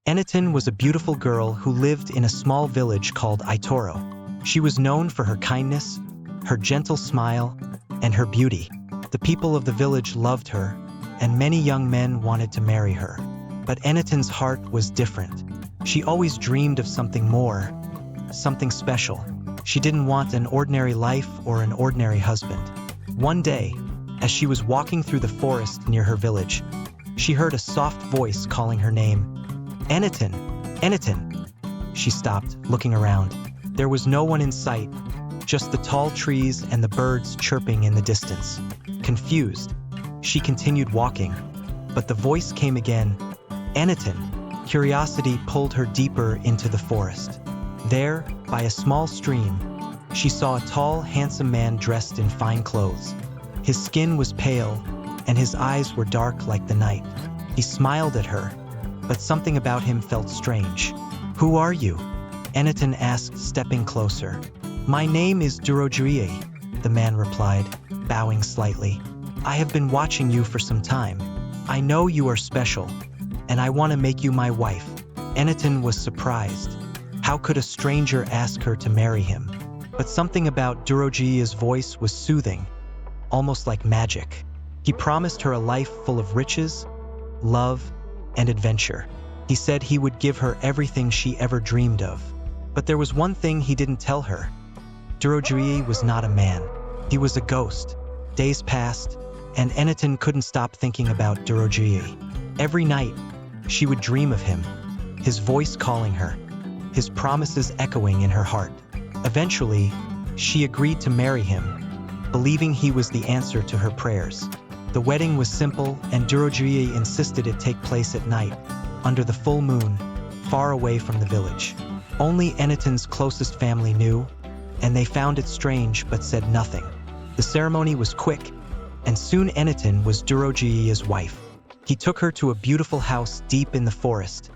Enitan was a beautiful girl who lived in a small village called Ayetoro. She was known for her kindness, her gentle smile, and her beauty. The people of the village loved her, and many young men wanted to marry her. But Enitan's heart was different. She always dreamed of something more, something special. She didn't want an ordinary life or an ordinary husband. One day, as she was walking through the forest near her village, she heard a soft voice calling her name. Enitan, Enitan. She stopped, looking around. There was no one in sight, just the tall trees and the birds chirping in the distance. Confused, she continued walking, but the voice came again. Enitan. Curiosity pulled her deeper into the forest. There, by a small stream, she saw a tall, handsome man dressed in fine clothes. His skin was pale, and his eyes were dark like the night. He smiled at her, but something about him felt strange. "Who are you?" Enitan asked, stepping closer. "My name is Durojaiye," the man replied, bowing slightly. "I have been watching you for some time. I know you are special, and I want to make you my wife." Enitan was surprised. How could a stranger ask her to marry him? But something about Durojaiye's voice was soothing, almost like magic. He promised her a life full of riches, love, and adventure. He said he would give her everything she ever dreamed of. But there was one thing he didn't tell her. Durojaiye was not a man. He was a ghost. Days passed, and Enitan couldn't stop thinking about Durojaiye. Every night, she would dream of him, his voice calling her, his promises echoing in her heart. Eventually, she agreed to marry him, believing he was the answer to her prayers. The wedding was simple, and Durojaiye insisted it take place at night, under the full moon, far away from the village. Only Enitan's closest family knew, and they found it strange but said nothing. The ceremony was quick, and soon Enitan was Durojaiye's wife. He took her to a beautiful house deep in the forest,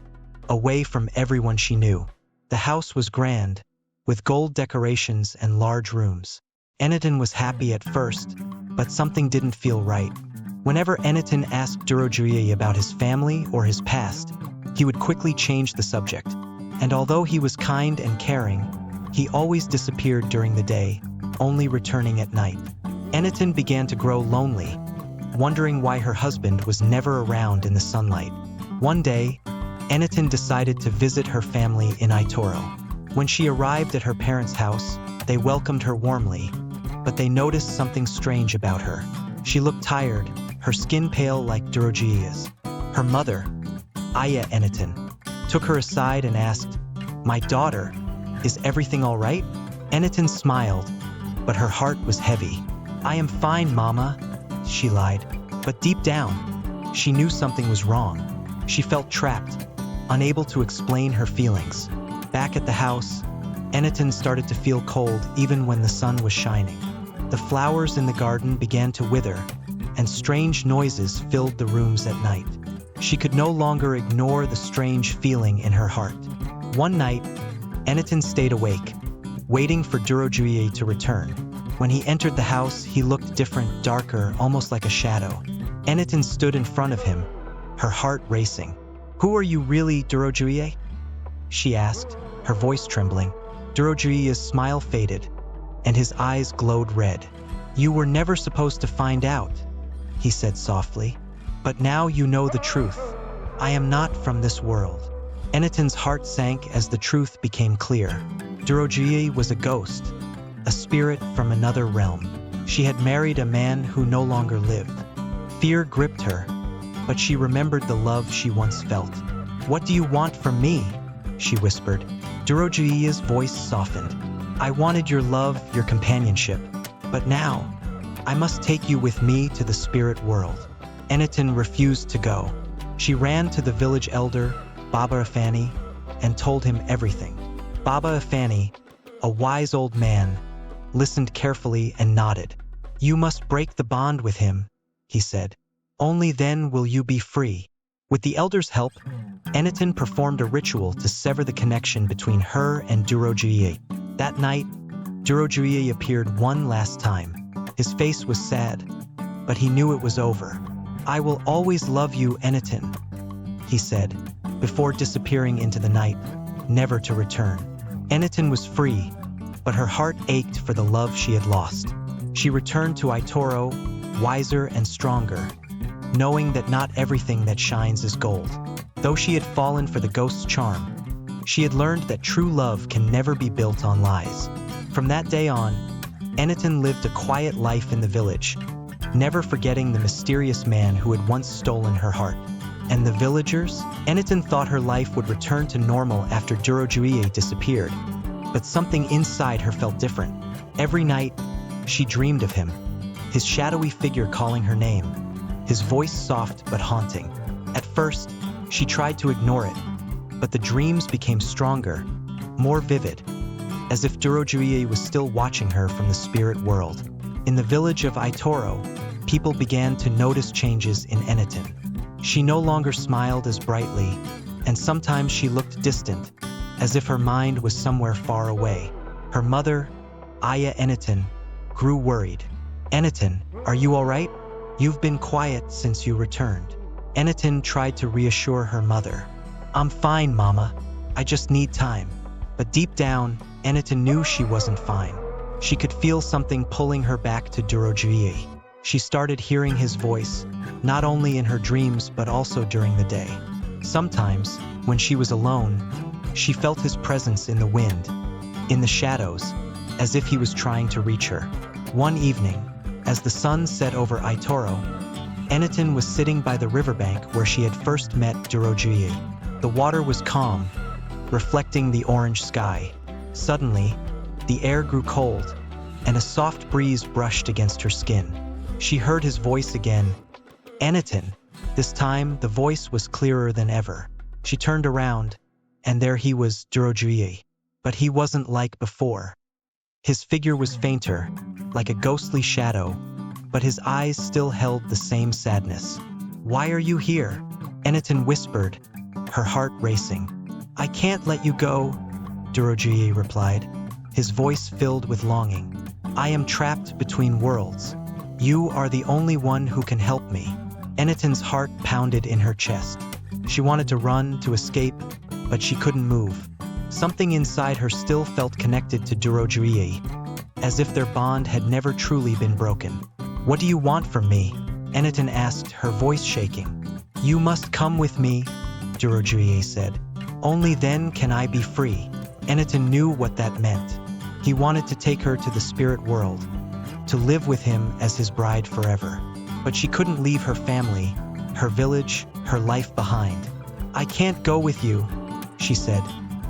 away from everyone she knew. The house was grand, with gold decorations and large rooms. Enitan was happy at first, but something didn't feel right. Whenever Enitan asked Durojaiye about his family or his past, he would quickly change the subject. And although he was kind and caring, he always disappeared during the day, only returning at night. Enitan began to grow lonely, wondering why her husband was never around in the sunlight. One day, Enitan decided to visit her family in Ayetoro. When she arrived at her parents' house, they welcomed her warmly, but they noticed something strange about her. She looked tired, her skin pale like Durojaiye's. Her mother, Enitan, took her aside and asked, "My daughter, is everything all right?" Enitan smiled, but her heart was heavy. "I am fine, Mama," she lied. But deep down, she knew something was wrong. She felt trapped, unable to explain her feelings. Back at the house, Enitan started to feel cold even when the sun was shining. The flowers in the garden began to wither, and strange noises filled the rooms at night. She could no longer ignore the strange feeling in her heart. One night, Enitan stayed awake, waiting for Durojaiye to return. When he entered the house, he looked different, darker, almost like a shadow. Enitan stood in front of him, her heart racing. "Who are you really, Durojaiye?" she asked, her voice trembling. Durojaiye's smile faded, and his eyes glowed red. "You were never supposed to find out," he said softly. "But now you know the truth. I am not from this world." Enitan's heart sank as the truth became clear. Durojaiye was a ghost, a spirit from another realm. She had married a man who no longer lived. Fear gripped her, but she remembered the love she once felt. "What do you want from me?" she whispered. Durojaiye's voice softened. "I wanted your love, your companionship, but now, I must take you with me to the spirit world." Enitan refused to go. She ran to the village elder, Baba Afani, and told him everything. Baba Afani, a wise old man, listened carefully and nodded. "You must break the bond with him," he said. "Only then will you be free." With the elder's help, Enitan performed a ritual to sever the connection between her and Durojaiye. That night, Durojaiye appeared one last time. His face was sad, but he knew it was over. "I will always love you, Enitan," he said, before disappearing into the night, never to return. Enitan was free, but her heart ached for the love she had lost. She returned to Ayetoro, wiser and stronger, knowing that not everything that shines is gold. Though she had fallen for the ghost's charm, she had learned that true love can never be built on lies. From that day on, Enitan lived a quiet life in the village, never forgetting the mysterious man who had once stolen her heart. And the villagers? Enitan thought her life would return to normal after Durojaiye disappeared, but something inside her felt different. Every night, she dreamed of him, his shadowy figure calling her name, his voice soft but haunting. At first, she tried to ignore it, but the dreams became stronger, more vivid, as if Durojaiye was still watching her from the spirit world. In the village of Ayetoro, people began to notice changes in Enitan. She no longer smiled as brightly, and sometimes she looked distant, as if her mind was somewhere far away. Her mother, Enitan, grew worried. "Enitan, are you all right? You've been quiet since you returned." Enitan tried to reassure her mother. "I'm fine, Mama. I just need time." But deep down, Enitan knew she wasn't fine. She could feel something pulling her back to Durojaiye. She started hearing his voice, not only in her dreams but also during the day. Sometimes, when she was alone, she felt his presence in the wind, in the shadows, as if he was trying to reach her. One evening, as the sun set over Ayetoro, Enitan was sitting by the riverbank where she had first met Durojaiye. The water was calm, reflecting the orange sky. Suddenly, the air grew cold, and a soft breeze brushed against her skin. She heard his voice again, "Enitan." This time, the voice was clearer than ever. She turned around, and there he was, Durojaiye. But he wasn't like before. His figure was fainter, like a ghostly shadow, but his eyes still held the same sadness. "Why are you here?" Enitan whispered, her heart racing. "I can't let you go," Durojaiye replied, his voice filled with longing. "I am trapped between worlds. You are the only one who can help me." Enitan's heart pounded in her chest. She wanted to run, to escape, but she couldn't move. Something inside her still felt connected to Durojaiye, as if their bond had never truly been broken. "What do you want from me?" Enitan asked, her voice shaking. "You must come with me," Durojaiye said. "Only then can I be free." Enitan knew what that meant. He wanted to take her to the spirit world, to live with him as his bride forever. But she couldn't leave her family, her village, her life behind. "I can't go with you," she said,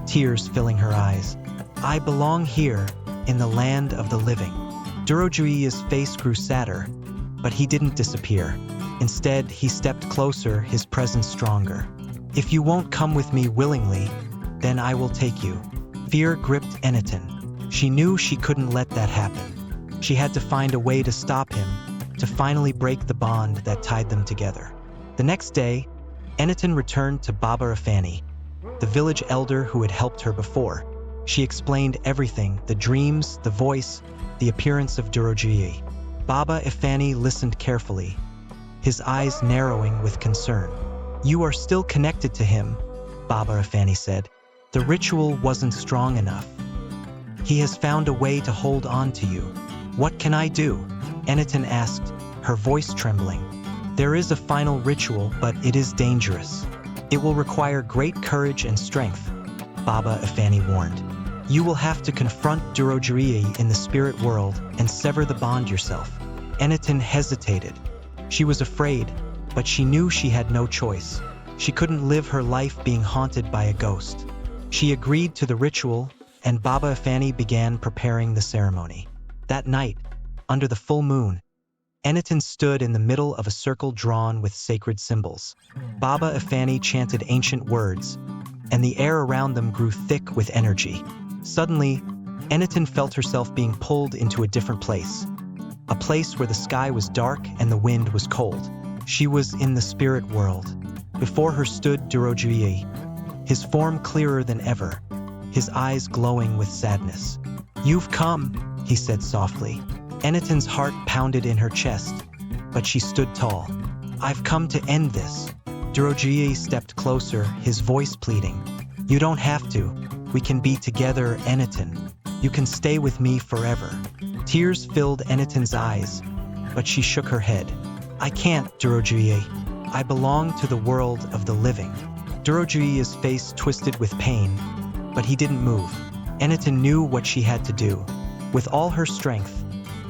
tears filling her eyes. "I belong here, in the land of the living." Durojaiye's face grew sadder, but he didn't disappear. Instead, he stepped closer, his presence stronger. "If you won't come with me willingly, then I will take you." Fear gripped Enitan. She knew she couldn't let that happen. She had to find a way to stop him, to finally break the bond that tied them together. The next day, Enitan returned to Baba Afani, the village elder who had helped her before. She explained everything, the dreams, the voice, the appearance of Durojaiye. Baba Afani listened carefully, his eyes narrowing with concern. "You are still connected to him," Baba Afani said. "The ritual wasn't strong enough. He has found a way to hold on to you." "What can I do?" Enitan asked, her voice trembling. "There is a final ritual, but it is dangerous. It will require great courage and strength," Baba Afani warned. "You will have to confront Durojaiye in the spirit world and sever the bond yourself." Enitan hesitated. She was afraid, but she knew she had no choice. She couldn't live her life being haunted by a ghost. She agreed to the ritual, and Baba Afani began preparing the ceremony. That night, under the full moon, Enitan stood in the middle of a circle drawn with sacred symbols. Baba Afani chanted ancient words, and the air around them grew thick with energy. Suddenly, Enitan felt herself being pulled into a different place, a place where the sky was dark and the wind was cold. She was in the spirit world. Before her stood Durojaiye, his form clearer than ever, his eyes glowing with sadness. "You've come," he said softly. Enitan's heart pounded in her chest, but she stood tall. "I've come to end this." Durojaiye stepped closer, his voice pleading. You don't have to. We can be together, Enitan. You can stay with me forever. Tears filled Enitan's eyes, but she shook her head. I can't, Durojaiye. I belong to the world of the living. Durojaiye's face twisted with pain, but he didn't move. Enitan knew what she had to do. With all her strength,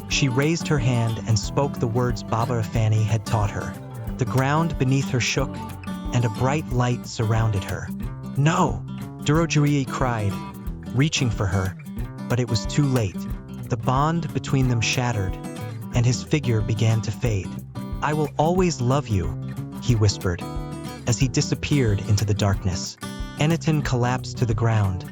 she raised her hand and spoke the words Baba Afani had taught her. The ground beneath her shook, and a bright light surrounded her. No! Durojaiye cried, reaching for her, but it was too late. The bond between them shattered, and his figure began to fade. I will always love you, he whispered, as he disappeared into the darkness. Enitan collapsed to the ground,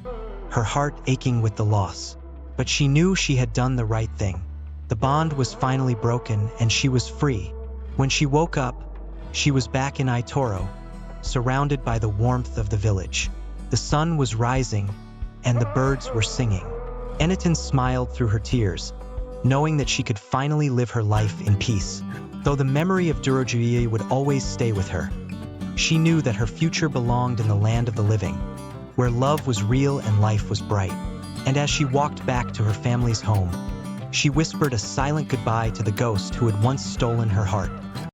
her heart aching with the loss. But she knew she had done the right thing. The bond was finally broken, and she was free. When she woke up, she was back in Ayetoro, surrounded by the warmth of the village. The sun was rising, and the birds were singing. Enitan smiled through her tears, knowing that she could finally live her life in peace. Though the memory of Durojaiye would always stay with her, she knew that her future belonged in the land of the living, where love was real and life was bright. And as she walked back to her family's home, she whispered a silent goodbye to the ghost who had once stolen her heart.